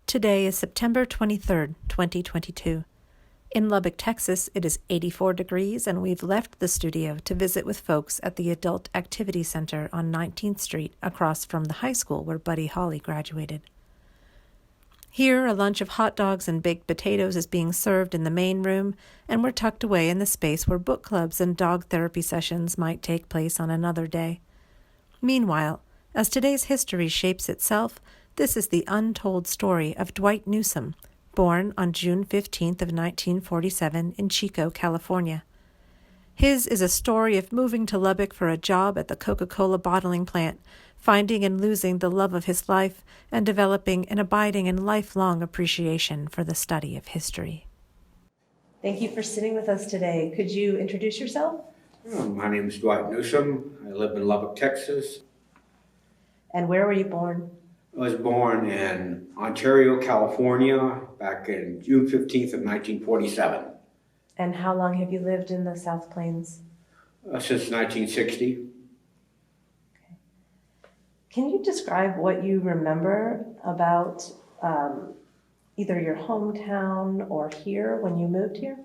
Today is September 23rd, 2022. In Lubbock, Texas, it is 84 degrees, and we've left the studio to visit with folks at the Adult Activity Center on 19th Street across from the high school where Buddy Holly graduated. Here, a lunch of hot dogs and baked potatoes is being served in the main room, and we're tucked away in the space where book clubs and dog therapy sessions might take place on another day. Meanwhile, as today's history shapes itself, this is the untold story of Dwight Newsome, born on June 15th of 1947 in Chico, California. His is a story of moving to Lubbock for a job at the Coca-Cola Bottling Plant, finding and losing the love of his life, and developing an abiding and lifelong appreciation for the study of history. Thank you for sitting with us today. Could you introduce yourself? My name is Dwight Newsome. I live in Lubbock, Texas. And where were you born? I was born in Ontario, California, back in June 15th of 1947. And how long have you lived in the South Plains? Since 1960. Okay. Can you describe what you remember about either your hometown or here when you moved here?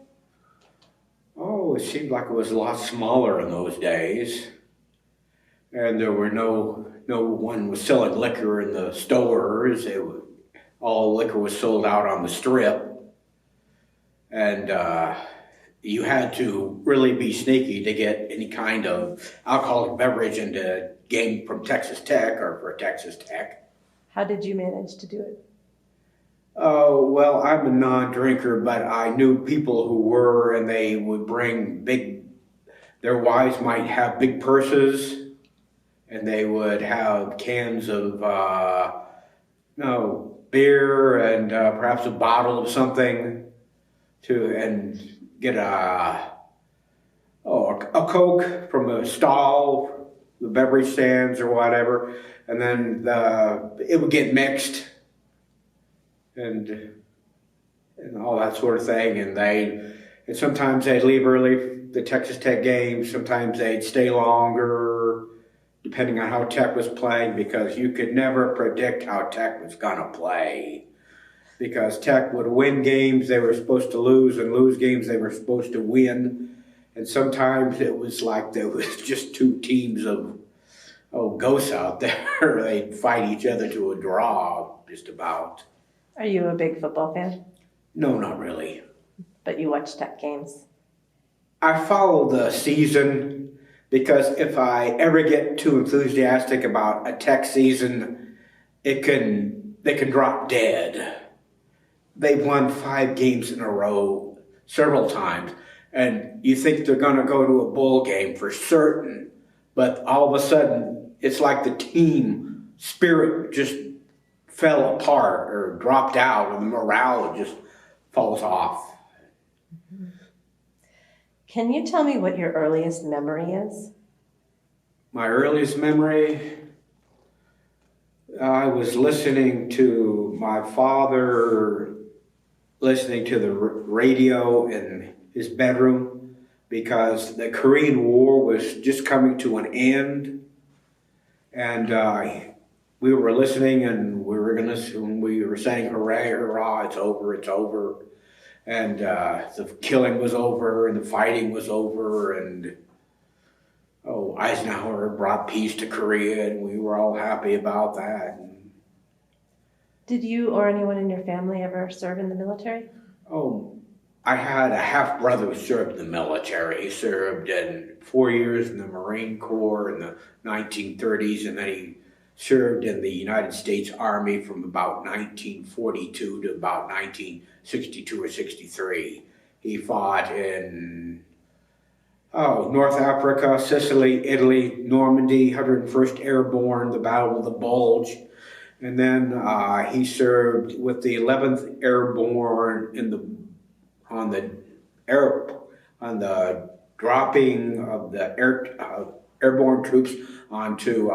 Oh, it seemed like it was a lot smaller in those days. And there were no one was selling liquor in the stores. All liquor was sold out on the strip. And you had to really be sneaky to get any kind of alcoholic beverage into game from Texas Tech or for Texas Tech. How did you manage to do it? Oh, well, I'm a non-drinker, but I knew people who were, and they would bring their wives might have big purses, and they would have cans of beer and perhaps a bottle of something and get a Coke from a stall, the beverage stands or whatever, and then it would get mixed and all that sort of thing. And sometimes they'd leave early, the Texas Tech games. Sometimes they'd stay longer, depending on how Tech was playing, because you could never predict how Tech was going to play. Because Tech would win games they were supposed to lose, and lose games they were supposed to win. And sometimes it was like there was just two teams of ghosts out there. They'd fight each other to a draw, just about. Are you a big football fan? No, not really. But you watch Tech games? I follow the season, because if I ever get too enthusiastic about a Tech season, they can drop dead. They've won 5 games in a row several times, and you think they're going to go to a bowl game for certain, but all of a sudden it's like the team spirit just fell apart or dropped out, and the morale just falls off. Mm-hmm. Can you tell me what your earliest memory is? My earliest memory, I was listening to my father, listening to the radio in his bedroom, because the Korean War was just coming to an end, and we were listening, and we were saying, "Hooray, hurrah! It's over! It's over!" And the killing was over, and the fighting was over, and Eisenhower brought peace to Korea, and we were all happy about that. Did you or anyone in your family ever serve in the military? Oh, I had a half-brother who served in the military. He served 4 years in the Marine Corps in the 1930s, and then he served in the United States Army from about 1942 to about 1962 or 63. He fought in North Africa, Sicily, Italy, Normandy, 101st Airborne, the Battle of the Bulge. And then he served with the 11th Airborne on the dropping of the airborne troops onto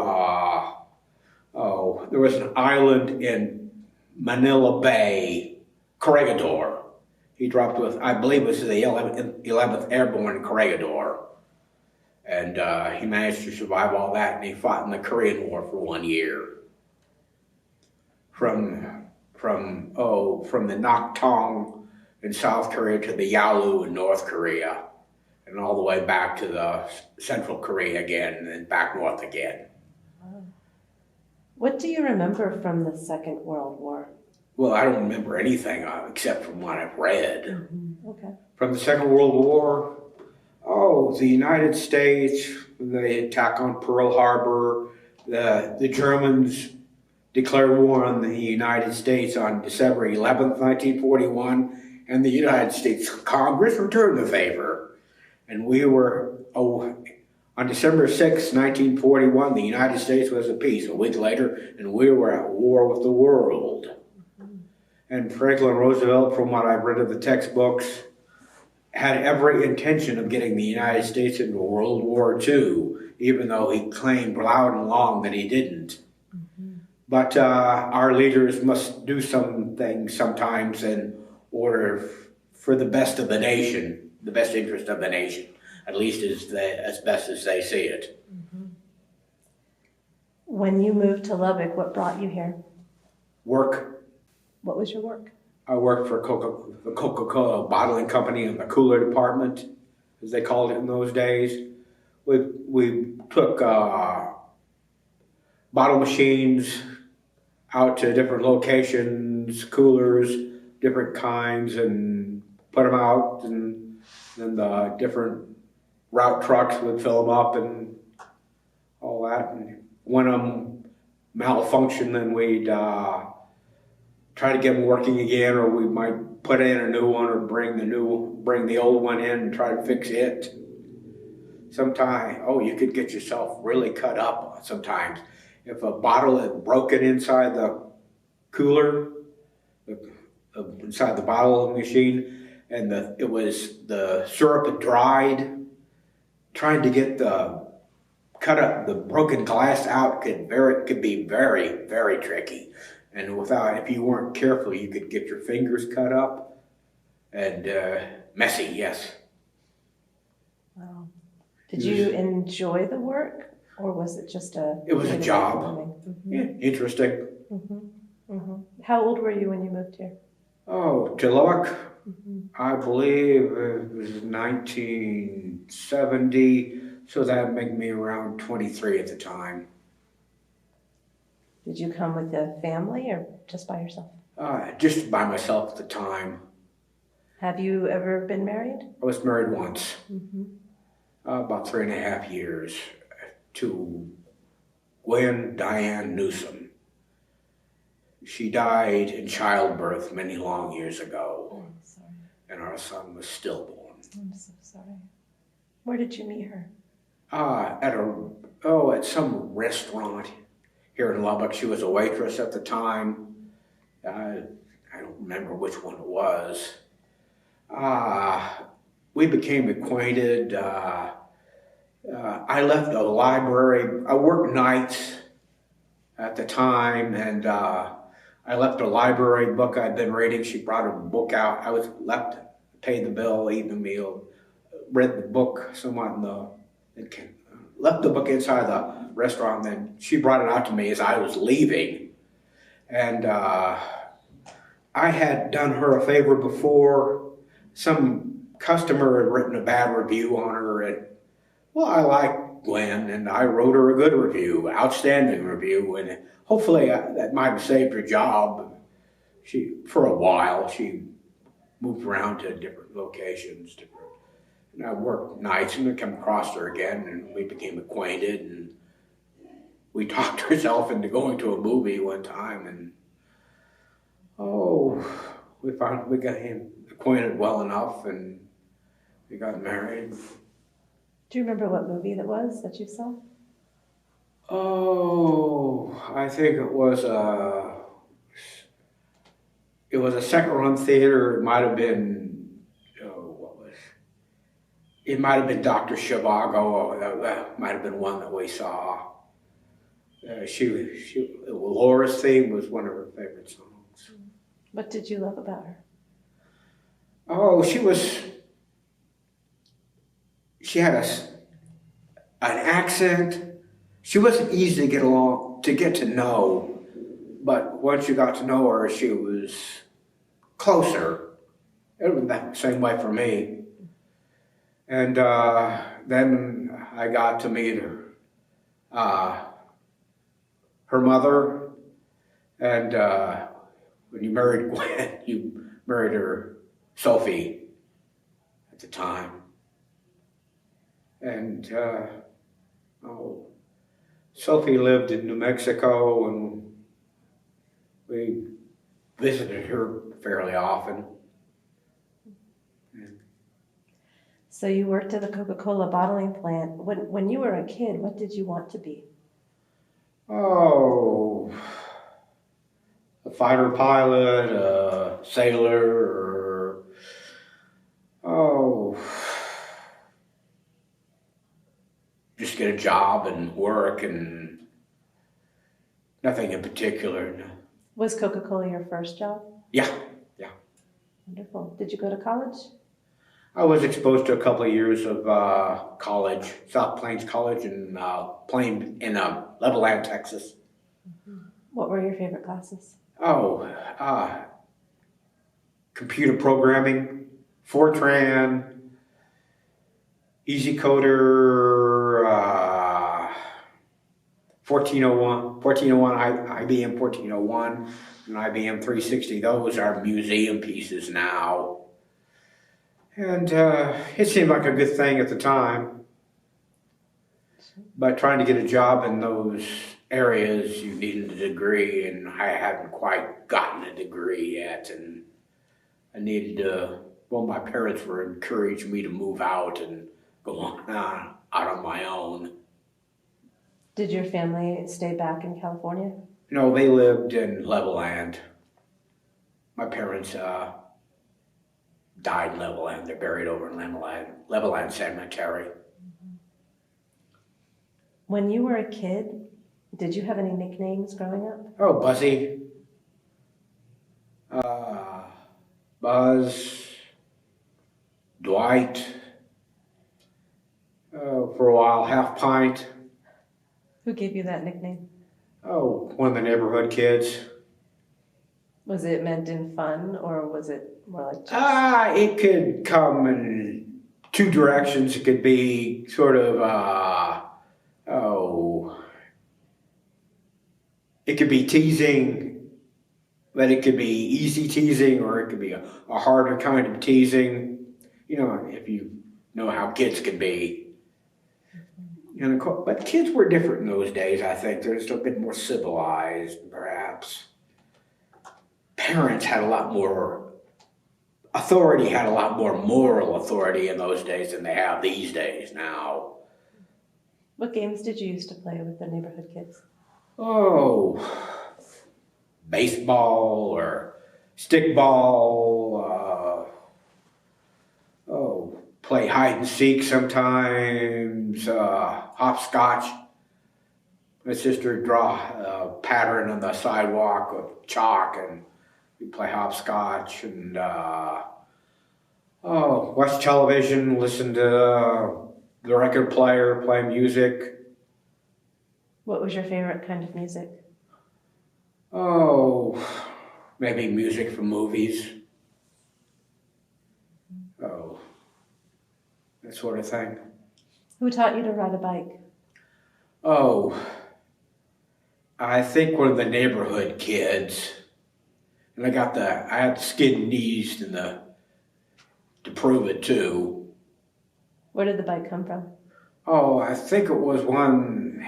there was an island in Manila Bay, Corregidor. He dropped with, I believe it was the 11th Airborne Corregidor. And he managed to survive all that, and he fought in the Korean War for 1 year. From from the Nakong in South Korea to the Yalu in North Korea, and all the way back to the Central Korea again, and then back north again. What do you remember from the Second World War? Well, I don't remember anything except from what I've read. Mm-hmm. Okay. From the Second World War, the United States, the attack on Pearl Harbor, the Germans declared war on the United States on December 11th, 1941, and the United States Congress returned the favor. And we were, on December 6th, 1941, the United States was at peace. A week later, and we were at war with the world. And Franklin Roosevelt, from what I've read of the textbooks, had every intention of getting the United States into World War II, even though he claimed loud and long that he didn't. Mm-hmm. But our leaders must do some things sometimes in order for the best of the nation, the best interest of the nation, at least as best as they see it. Mm-hmm. When you moved to Lubbock, what brought you here? Work. What was your work? I worked for the Coca-Cola Bottling Company in the cooler department, as they called it in those days. We took bottle machines out to different locations, coolers, different kinds, and put them out, and then the different route trucks would fill them up and all that. And when them malfunctioned, then we'd try to get them working again, or we might put in a new one or bring the old one in and try to fix it. Sometimes, you could get yourself really cut up sometimes. If a bottle had broken inside the cooler, inside the bottle machine, and the syrup had dried, trying to get the broken glass out could be very, very tricky. And if you weren't careful, you could get your fingers cut up and messy, yes. Wow. Did you enjoy the work, or was it just It was a job. Mm-hmm. Yeah, interesting. Mm-hmm. Mm-hmm. How old were you when you moved here? To Lubbock, mm-hmm. I believe it was 1970, so that would make me around 23 at the time. Did you come with a family or just by yourself? Just by myself at the time. Have you ever been married? I was married once, mm-hmm. About 3.5 years, to Gwen Diane Newsome. She died in childbirth many long years ago. Oh, I'm sorry. And our son was stillborn. I'm so sorry. Where did you meet her? At some restaurant here in Lubbock. She was a waitress at the time. I don't remember which one it was. We became acquainted. I left the library. I worked nights at the time, and I left a library book I'd been reading. She brought a book out. I was left, paid the bill, eaten the meal, read the book somewhat left the book inside the restaurant, then she brought it out to me as I was leaving. And I had done her a favor before. Some customer had written a bad review on her, and I like Gwen, and I wrote her a good review, outstanding review, and hopefully that might have saved her job. For a while, she moved around to different locations, and I worked nights, and I came across her again, and we became acquainted, and we talked herself into going to a movie one time, and we got him acquainted well enough, and we got married. Do you remember what movie that was that you saw? I think it was a second run theater. It might have been It might have been Dr. Zhivago. That might have been one that we saw. Laura's theme was one of her favorite songs. What did you love about her? She had an accent. She wasn't easy to get to know, but once you got to know her, she was closer. It was the same way for me. And then I got to meet her mother, and when you married Gwen, you married her, Sophie, at the time. And Sophie lived in New Mexico, and we visited her fairly often. So you worked at the Coca-Cola Bottling Plant. When you were a kid, what did you want to be? Oh, a fighter pilot, a sailor, or just get a job and work, and nothing in particular. No. Was Coca-Cola your first job? Yeah. Wonderful. Did you go to college? I was exposed to a couple of years of college, South Plains College in Levelland, Texas. What were your favorite classes? Computer programming, Fortran, Easy Coder, 1401, IBM 1401, and IBM 360. Those are museum pieces now. And it seemed like a good thing at the time. But trying to get a job in those areas, you needed a degree, and I hadn't quite gotten a degree yet. And I needed to, my parents were encouraging me to move out and go on out on my own. Did your family stay back in California? No, they lived in Levelland. My parents died in Levelland. They're buried over in Levelland Cemetery. When you were a kid, did you have any nicknames growing up? Oh, Buzzy. Buzz. Dwight. For a while, Half Pint. Who gave you that nickname? Oh, one of the neighborhood kids. Was it meant in fun, or was it more like just... It could come in two directions. It could be sort of, it could be teasing, but it could be easy teasing, or it could be a harder kind of teasing. You know, if you know how kids can be. And of course, but kids were different in those days, I think. They're just a bit more civilized, perhaps. Parents had a lot more authority, had a lot more moral authority in those days than they have these days now. What games did you used to play with the neighborhood kids? Oh, baseball or stickball. Play hide and seek sometimes. Hopscotch. My sister would draw a pattern on the sidewalk with chalk, and we play hopscotch, and watch television, listen to the record player, play music. What was your favorite kind of music? Oh, maybe music from movies. Oh, that sort of thing. Who taught you to ride a bike? Oh, I think one of the neighborhood kids. And I had the skin knees to prove it too. Where did the bike come from? Oh, I think it was one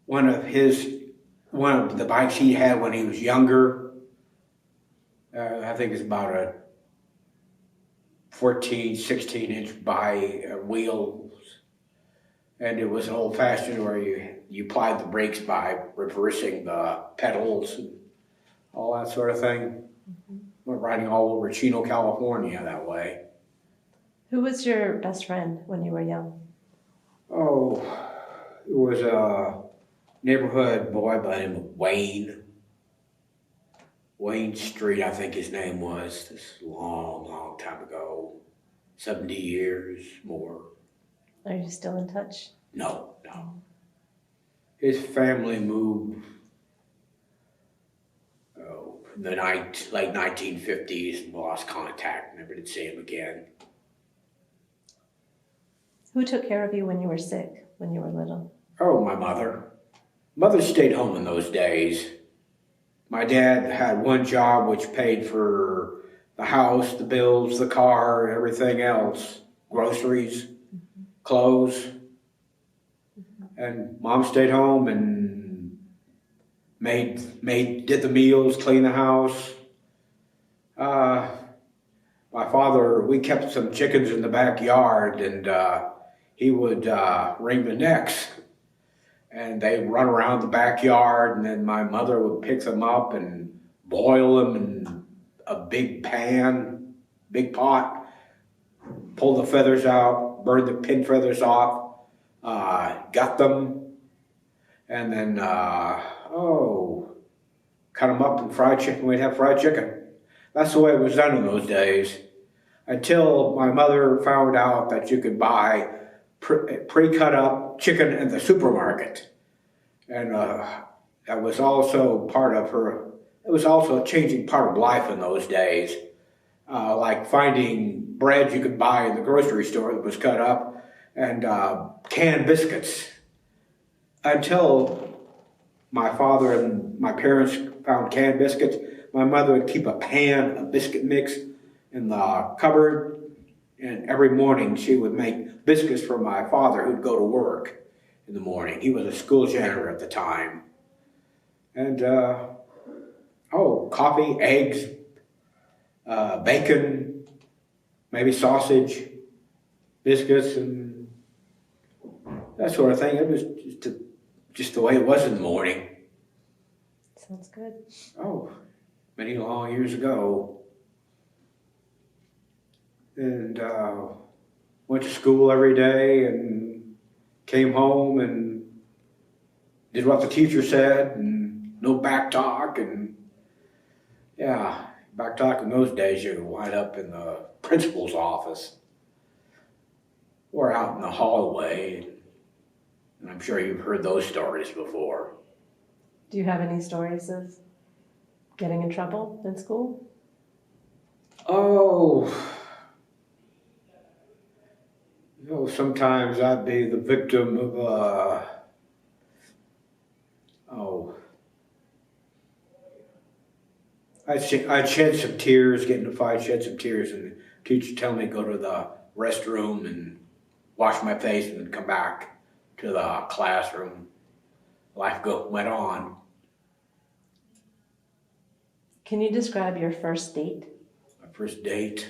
of the bikes he had when he was younger. I think it's about a 14, 16-inch wheels. And it was an old-fashioned where you applied the brakes by reversing the pedals and all that sort of thing. We're riding all over Chino, California that way. Who was your best friend when you were young? Oh, it was a neighborhood boy by the name of Wayne. Wayne Street, I think his name was. This long, long time ago. 70 years more. Are you still in touch? No. his family moved in the late 1950s and lost contact. Never did see him again. Who took care of you when you were sick, when you were little? Oh, my mother. Mother stayed home in those days. My dad had one job which paid for the house, the bills, the car, everything else, groceries, clothes. And Mom stayed home and did the meals, cleaned the house. My father, we kept some chickens in the backyard, and he would wring the necks. And they'd run around the backyard, and then my mother would pick them up and boil them in a big pan, big pot, pull the feathers out, burn the pin feathers off, gut them, and then, cut them up and fried chicken. We'd have fried chicken. That's the way it was done in those days. Until my mother found out that you could buy pre-cut up chicken in the supermarket. And that was also part of her, it was also a changing part of life in those days. Like finding bread you could buy in the grocery store that was cut up, and canned biscuits. Until my father and my parents found canned biscuits, my mother would keep a pan of biscuit mix in the cupboard, and every morning she would make biscuits for my father, who'd go to work in the morning. He was a school janitor at the time. And, coffee, eggs, bacon, maybe sausage, biscuits, and that sort of thing. It was just the way it was in the morning. Sounds good. Oh, many long years ago. And went to school every day and came home and did what the teacher said, and no back talk. And yeah, back talk in those days, you could wind up in the principal's office or out in the hallway. And I'm sure you've heard those stories before. Do you have any stories of getting in trouble in school? Sometimes I'd be the victim of, I'd shed some tears, get in a fight, shed some tears, and the teacher tell me to go to the restroom and wash my face and then come back to the classroom. Life went on. Can you describe your first date? My first date?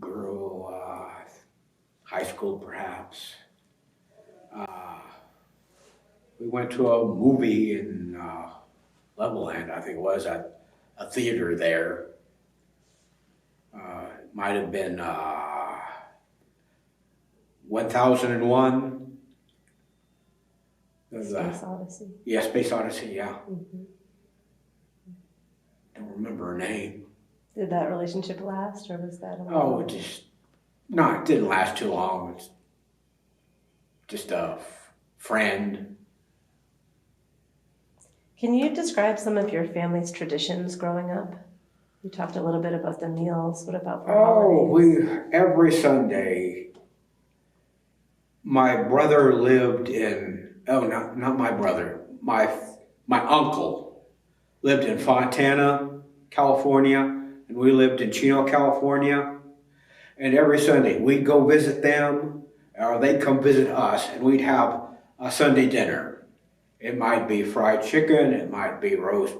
Girl, high school perhaps. We went to a movie in Levelland, I think it was, at a theater there. It might have been 1001. Space Odyssey. Yeah, Space Odyssey, yeah. Mm-hmm. Don't remember her name. Did that relationship last, or was that it didn't last too long. It's just a friend. Can you describe some of your family's traditions growing up? You talked a little bit about the meals. What about for holidays? Every Sunday, my brother lived in, not my brother, my uncle lived in Fontana, California, and we lived in Chino, California. And every Sunday, we'd go visit them, or they'd come visit us, and we'd have a Sunday dinner. It might be fried chicken, it might be roast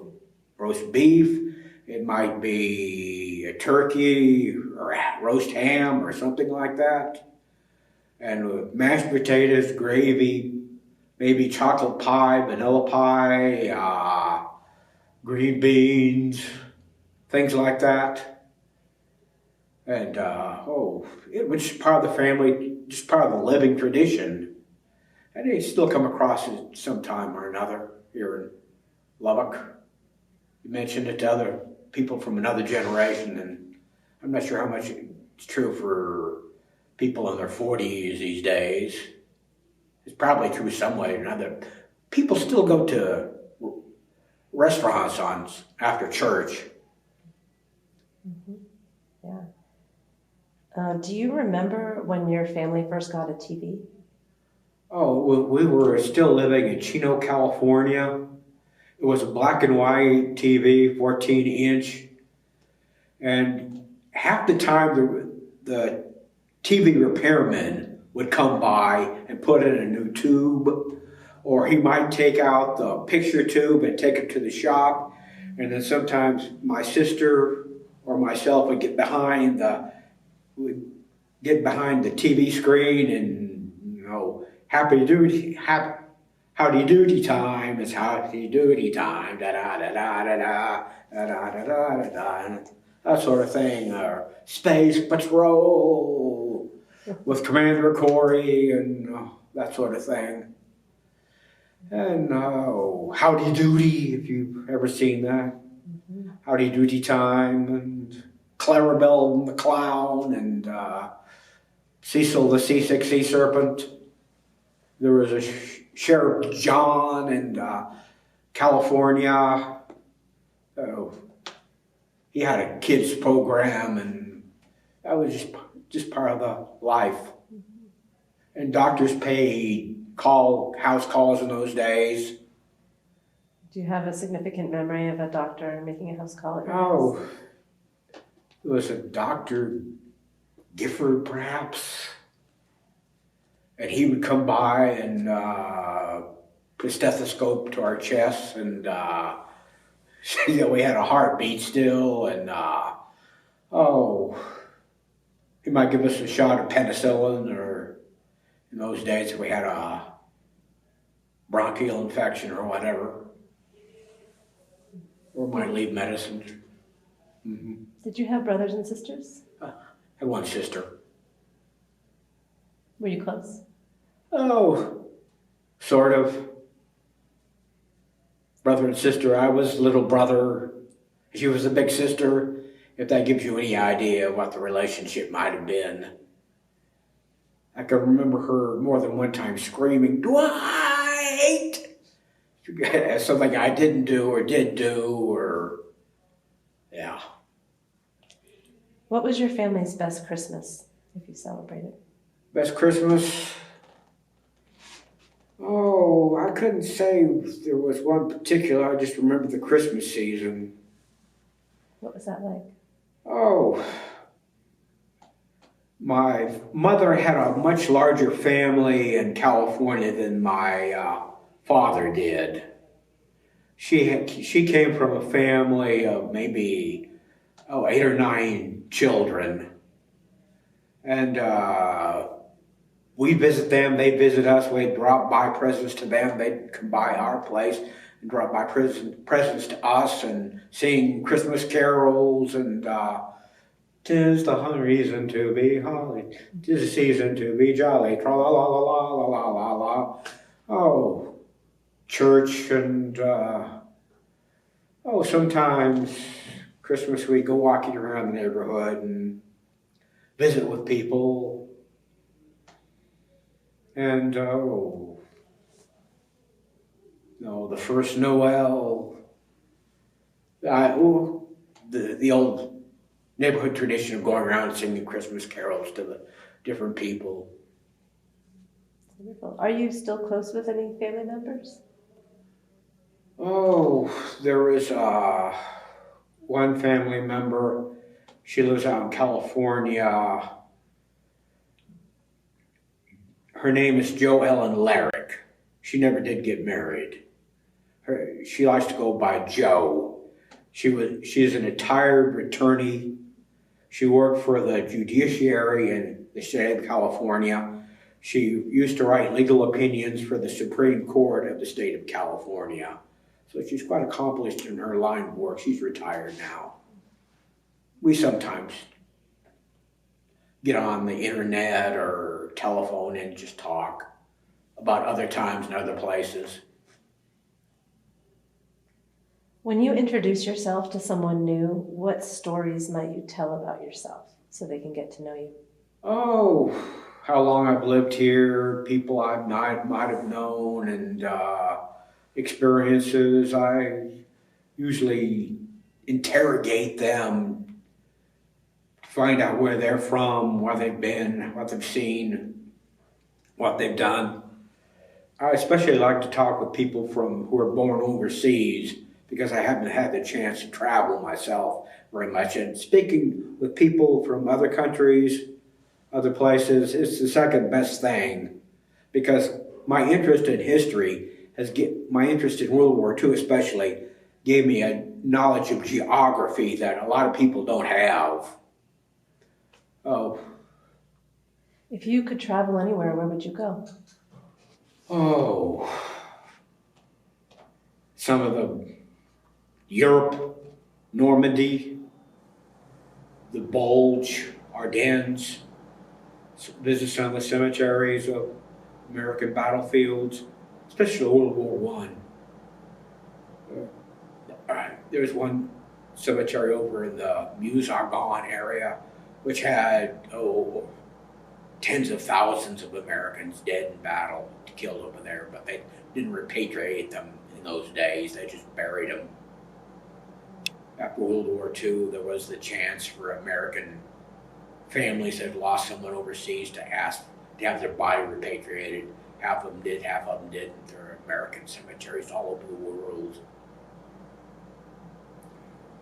beef, it might be a turkey or roast ham or something like that. And with mashed potatoes, gravy, maybe chocolate pie, vanilla pie, green beans, things like that. And it was just part of the family, just part of the living tradition. And you still come across it sometime or another here in Lubbock. You mentioned it to other people from another generation, and I'm not sure how much it's true for people in their 40s these days. It's probably true some way or another. People still go to restaurants after church. Mm-hmm. Yeah. Do you remember when your family first got a TV? Oh, we were still living in Chino, California. It was a black and white TV, 14-inch. And half the time the TV repairman would come by and put in a new tube, or he might take out the picture tube and take it to the shop. And then sometimes my sister or myself would get behind the TV screen and, howdy doody time, it's howdy doody time, da da da da da da da da da da da da, that sort of thing, or Space Patrol with Commander Corey and that sort of thing. And Howdy Doody, if you've ever seen that. Mm-hmm. Howdy Doody Time, and Clarabelle and the Clown, and Cecil the Seasick Sea Serpent. There was a Sheriff John in California. He had a kids program, and that was just part of the life. Mm-hmm. And doctors paid house calls in those days. Do you have a significant memory of a doctor making a house call at your house? It was a Dr. Gifford, perhaps. And he would come by and put a stethoscope to our chests, and see that we had a heartbeat still, and he might give us a shot of penicillin, or in those days if we had a bronchial infection or whatever, or might leave medicine. Mm-hmm. Did you have brothers and sisters? I had one sister. Were you close? Oh, sort of. Brother and sister. I was little brother. She was the big sister, if that gives you any idea what the relationship might have been. I can remember her more than one time screaming, "Dwight!" Something I didn't do or did do, or, yeah. What was your family's best Christmas, if you celebrated? Best Christmas? Oh, I couldn't say there was one particular. I just remember the Christmas season. What was that like? Oh, my mother had a much larger family in California than my father did. She came from a family of maybe 8 or 9 children, and we visit them, they visit us. We'd drop by presents to them. They'd come by our place and drop by presents to us, and sing Christmas carols, and 'tis the reason to be holly, 'tis the season to be jolly, tra la la la la la la la la. Oh, church, and sometimes Christmas we'd go walking around the neighborhood and visit with people. And the first Noel, the old neighborhood tradition of going around singing Christmas carols to the different people. Wonderful. Are you still close with any family members? Oh, there was one family member. She lives out in California. Her name is Jo Ellen Larrick. She never did get married. She likes to go by Jo. She's an retired attorney. She worked for the judiciary in the state of California. She used to write legal opinions for the Supreme Court of the state of California. So she's quite accomplished in her line of work. She's retired now. We sometimes get on the internet or telephone and just talk about other times and other places. When you introduce yourself to someone new, what stories might you tell about yourself so they can get to know you? Oh, how long I've lived here, people I might have known, and experiences. I usually interrogate them, find out where they're from, where they've been, what they've seen, what they've done. I especially like to talk with people who are born overseas because I haven't had the chance to travel myself very much. And speaking with people from other countries, other places, it's the second best thing because my interest in history my interest in World War II especially gave me a knowledge of geography that a lot of people don't have. Oh, If you could travel anywhere, where would you go? oh, some of the Europe, Normandy, the Bulge, Ardennes, visit some of the cemeteries of American battlefields, especially World War One. There's one cemetery over in the Meuse-Argonne area, which had tens of thousands of Americans dead in battle, killed over there, but they didn't repatriate them in those days. They just buried them. After World War II, there was the chance for American families that had lost someone overseas to ask to have their body repatriated. Half of them did, half of them didn't. There are American cemeteries all over the world.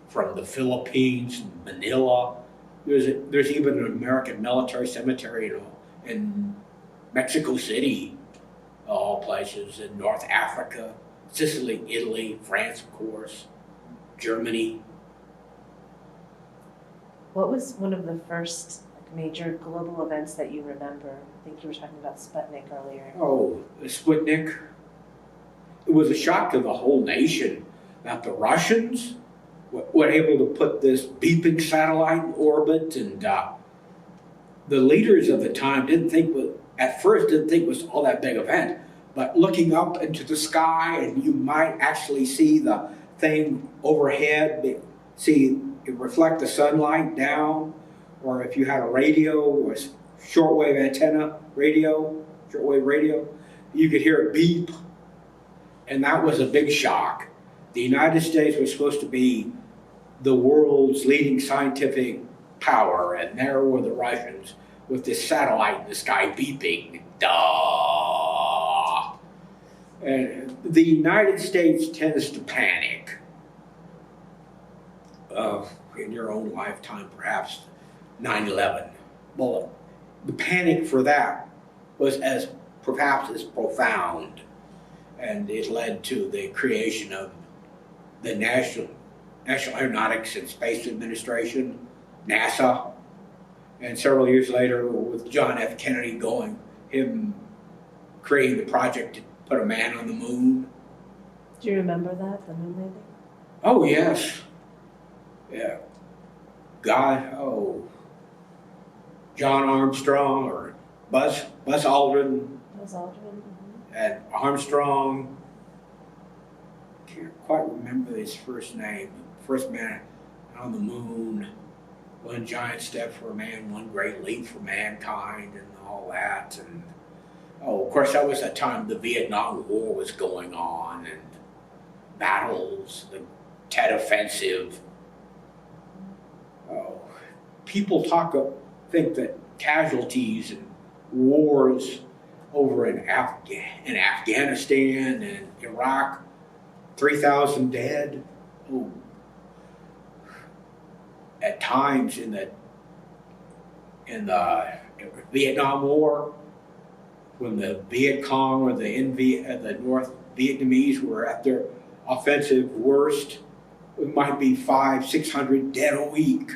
From the Philippines, Manila, there's even an American military cemetery in Mexico City, all places, in North Africa, Sicily, Italy, France, of course, Germany. What was one of the first major global events that you remember? I think you were talking about Sputnik earlier. Oh, the Sputnik. It was a shock to the whole nation that the Russians were able to put this beeping satellite in orbit, and the leaders of the time at first didn't think it was all that big event. But looking up into the sky, and you might actually see the thing overhead, see it reflect the sunlight down, or if you had a radio or shortwave radio, you could hear it beep, and that was a big shock. The United States was supposed to be the world's leading scientific power, and there were the Russians with this satellite in the sky beeping. Duh! And the United States tends to panic. In your own lifetime, perhaps 9/11. Well, the panic for that was perhaps as profound, and it led to the creation of the National Aeronautics and Space Administration, NASA, and several years later, with John F. Kennedy creating the project to put a man on the moon. Do you remember that, the moon landing? Oh, yes. Yeah. John Armstrong or Buzz Aldrin. Buzz Aldrin. Mm-hmm. And Armstrong. Can't quite remember his first name. First man on the moon. One giant step for man, one great leap for mankind, and all that. And of course, that was the time the Vietnam War was going on, and battles, the Tet Offensive. People think that casualties and wars over in Afghanistan and Iraq, 3,000 dead. Oh. At times in the Vietnam War, when the Viet Cong or the North Vietnamese were at their offensive worst, it might be 500-600 dead a week,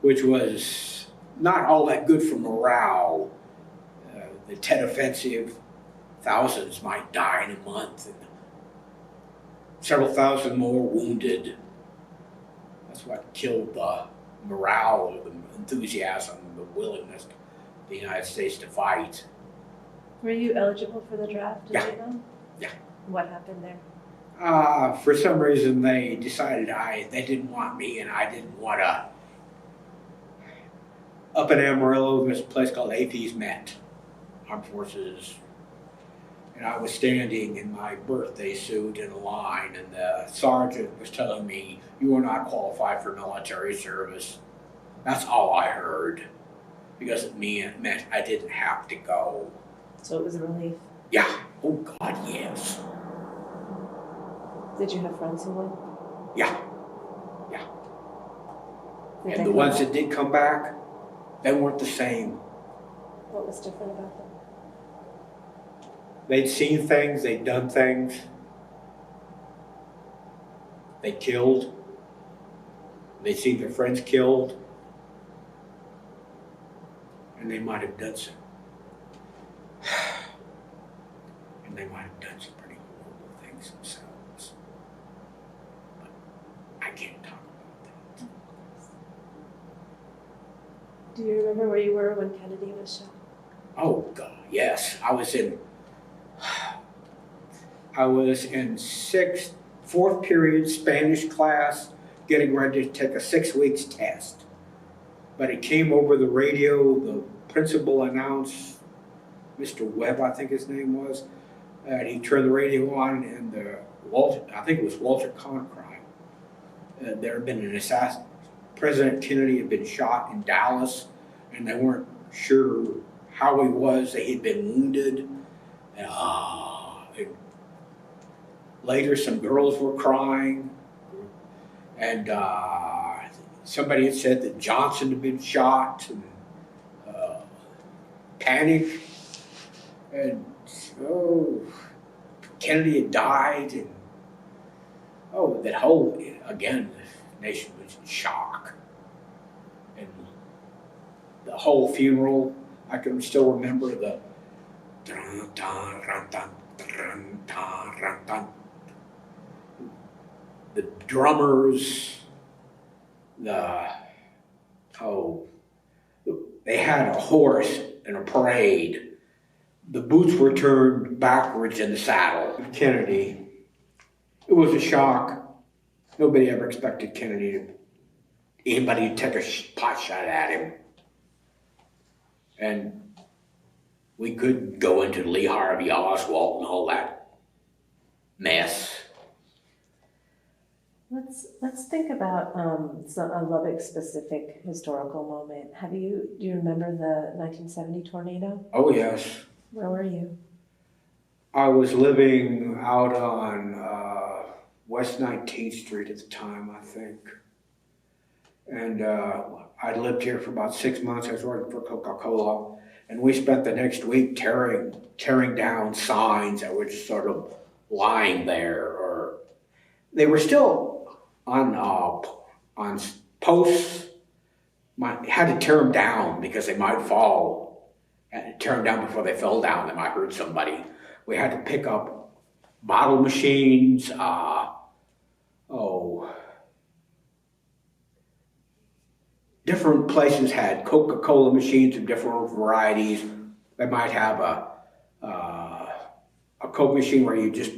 which was not all that good for morale. The Tet Offensive, thousands might die in a month, and several thousand more wounded. That's what killed the morale, the enthusiasm, the willingness of the United States to fight. Were you eligible for the draft? Yeah. You know? Yeah. What happened there? For some reason, they decided they didn't want me, and I didn't want to up in Amarillo, there's a place called Atheist Met, Armed Forces. And I was standing in my birthday suit in a line, and the sergeant was telling me, "You are not qualified for military service." That's all I heard, because it meant I didn't have to go. So it was a relief. Yeah. Oh God, yes. Did you have friends who went? Yeah. Did they And the come ones back? that did come back, they weren't the same. What was different about them? They'd seen things, they'd done things. They killed. They'd seen their friends killed. And they might have done some. And they might have done some pretty horrible things themselves. But I can't talk about that. Do you remember where you were when Kennedy was shot? Oh God, yes. I was in fourth period Spanish class, getting ready to take a 6 weeks test. But it came over the radio, the principal announced, Mr. Webb, I think his name was, and he turned the radio on, and I think it was Walter Cronkite. There had been an assassin. President Kennedy had been shot in Dallas, and they weren't sure how he was. He'd been wounded. Later, some girls were crying, and somebody had said that Johnson had been shot, and panic, and Kennedy had died, and that whole, again, the nation was in shock. And the whole funeral, I can still remember the drummers, they had a horse in a parade. The boots were turned backwards in the saddle. Kennedy, it was a shock. Nobody ever expected anybody to take a pot shot at him. And we could go into Lee Harvey Oswald and all that mess. Let's think about a Lubbock specific historical moment. Do you remember the 1970 tornado? Oh yes. Where were you? I was living out on West 19th Street at the time, I think. And I lived here for about 6 months. I was working for Coca-Cola. And we spent the next week tearing down signs that were just sort of lying there. Or they were still on posts. Had to tear them down because they might fall. And tear them down before they fell down. They might hurt somebody. We had to pick up bottle machines. Different places had Coca-Cola machines of different varieties. They might have a Coke machine where you just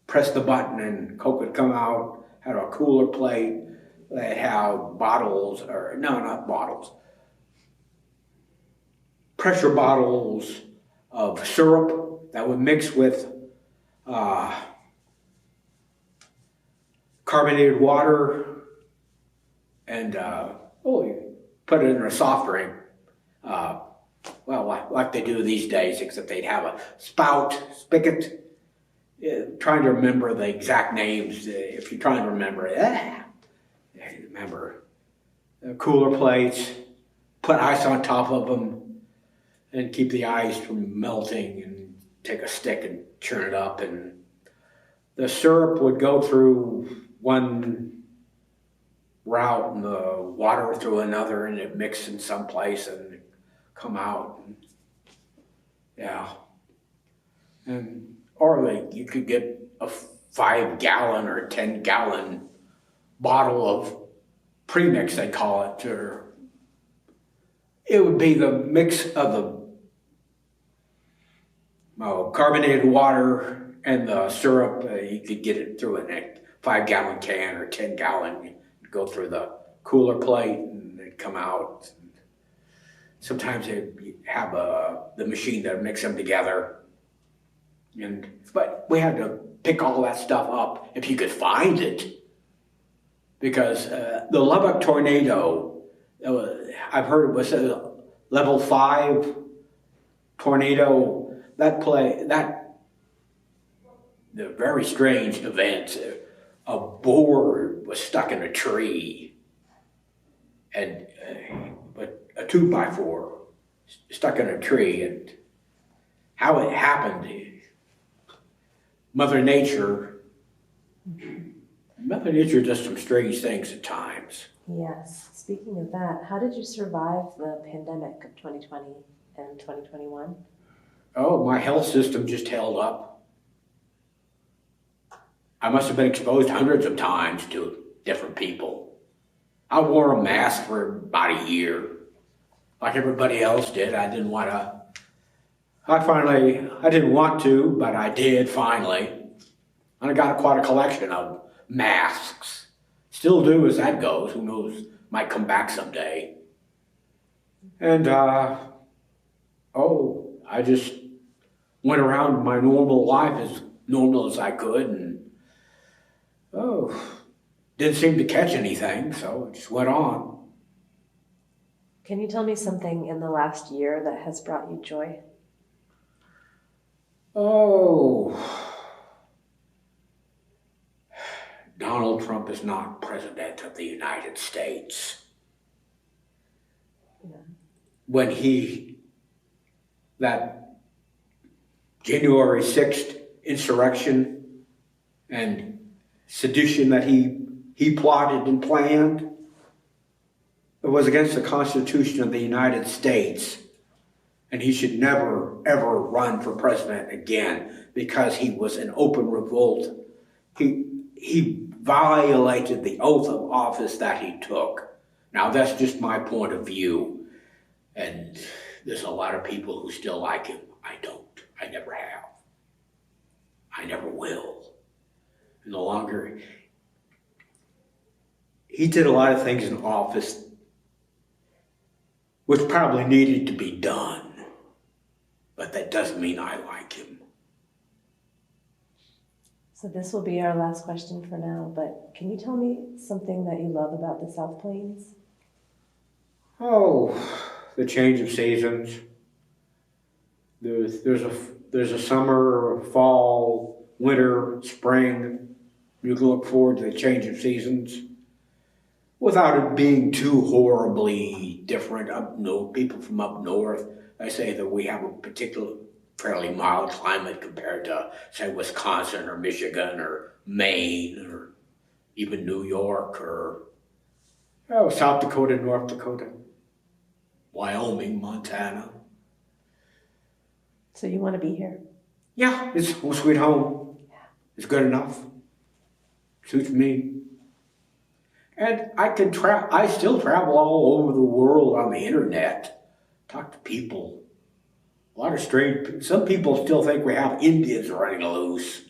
press the button and Coke would come out. Had a cooler plate. They'd have bottles, or no, not bottles. Pressure bottles of syrup that would mix with carbonated water. And you put it in a soft drink, like they do these days, except they'd have a spigot. Trying to remember the exact names. If you're trying to remember it, remember cooler plates. Put ice on top of them, and keep the ice from melting. And take a stick and churn it up, and the syrup would go through one route and the water through another, and it mixed in some place and come out. Or you could get a 5-gallon or 10-gallon bottle of premix, they call it, or it would be the mix of the carbonated water and the syrup. You could get it through in a 5-gallon can or 10-gallon. Go through the cooler plate and they'd come out. sometimes they have the machine that mix them together. But we had to pick all that stuff up if you could find it. Because the Lubbock tornado, I've heard it was a level 5 tornado. The very strange event, a board was stuck in a tree, and but a 2x4 stuck in a tree, and how it happened, Mother Nature does some strange things at times. Yes. Speaking of that, how did you survive the pandemic of 2020 and 2021? Oh, my health system just held up. I must have been exposed hundreds of times to different people. I wore a mask for about a year, like everybody else did. I didn't want to, but I did finally. And I got quite a collection of masks. Still do as that goes. Who knows, might come back someday. And, I just went around my normal life as normal as I could, and didn't seem to catch anything, so it just went on. Can you tell me something in the last year that has brought you joy? Donald Trump is not president of the United States. Yeah. When that January 6th insurrection and sedition that he plotted and planned, it was against the Constitution of the United States, and he should never, ever run for president again because he was in open revolt. He violated the oath of office that he took. Now, that's just my point of view, and there's a lot of people who still like him. I don't. I never have. I never will. And the longer he did a lot of things in office which probably needed to be done, but that doesn't mean I like him. So this will be our last question for now, but can you tell me something that you love about the South Plains? The change of seasons. There's a summer, fall, winter, spring. You can look forward to the change of seasons without it being too horribly different. People from up north, I say that we have a particular fairly mild climate compared to, say, Wisconsin or Michigan or Maine or even New York or South Dakota, North Dakota, Wyoming, Montana. So you want to be here? Yeah, it's home sweet home. Yeah. It's good enough. Suits me. And I still travel all over the world on the internet, talk to people. A lot of some people still think we have Indians running loose,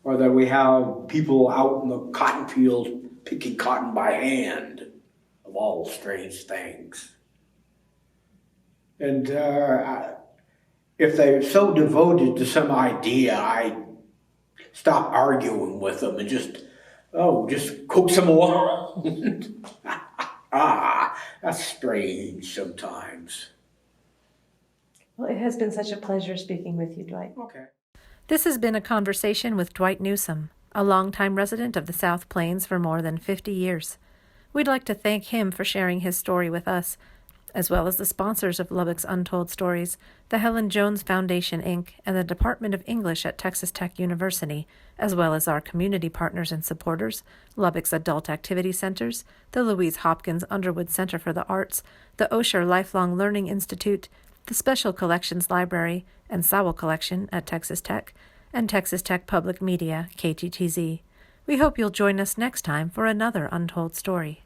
or that we have people out in the cotton fields picking cotton by hand, of all strange things. And if they're so devoted to some idea, I stop arguing with them and just coax them along. That's strange sometimes. Well, it has been such a pleasure speaking with you, Dwight. Okay. This has been a conversation with Dwight Newsome, a longtime resident of the South Plains for more than 50 years. We'd like to thank him for sharing his story with us, as well as the sponsors of Lubbock's Untold Stories, the Helen Jones Foundation, Inc., and the Department of English at Texas Tech University, as well as our community partners and supporters, Lubbock's Adult Activity Centers, the Louise Hopkins Underwood Center for the Arts, the Osher Lifelong Learning Institute, the Special Collections Library and Sowell Collection at Texas Tech, and Texas Tech Public Media, KTTZ. We hope you'll join us next time for another Untold Story.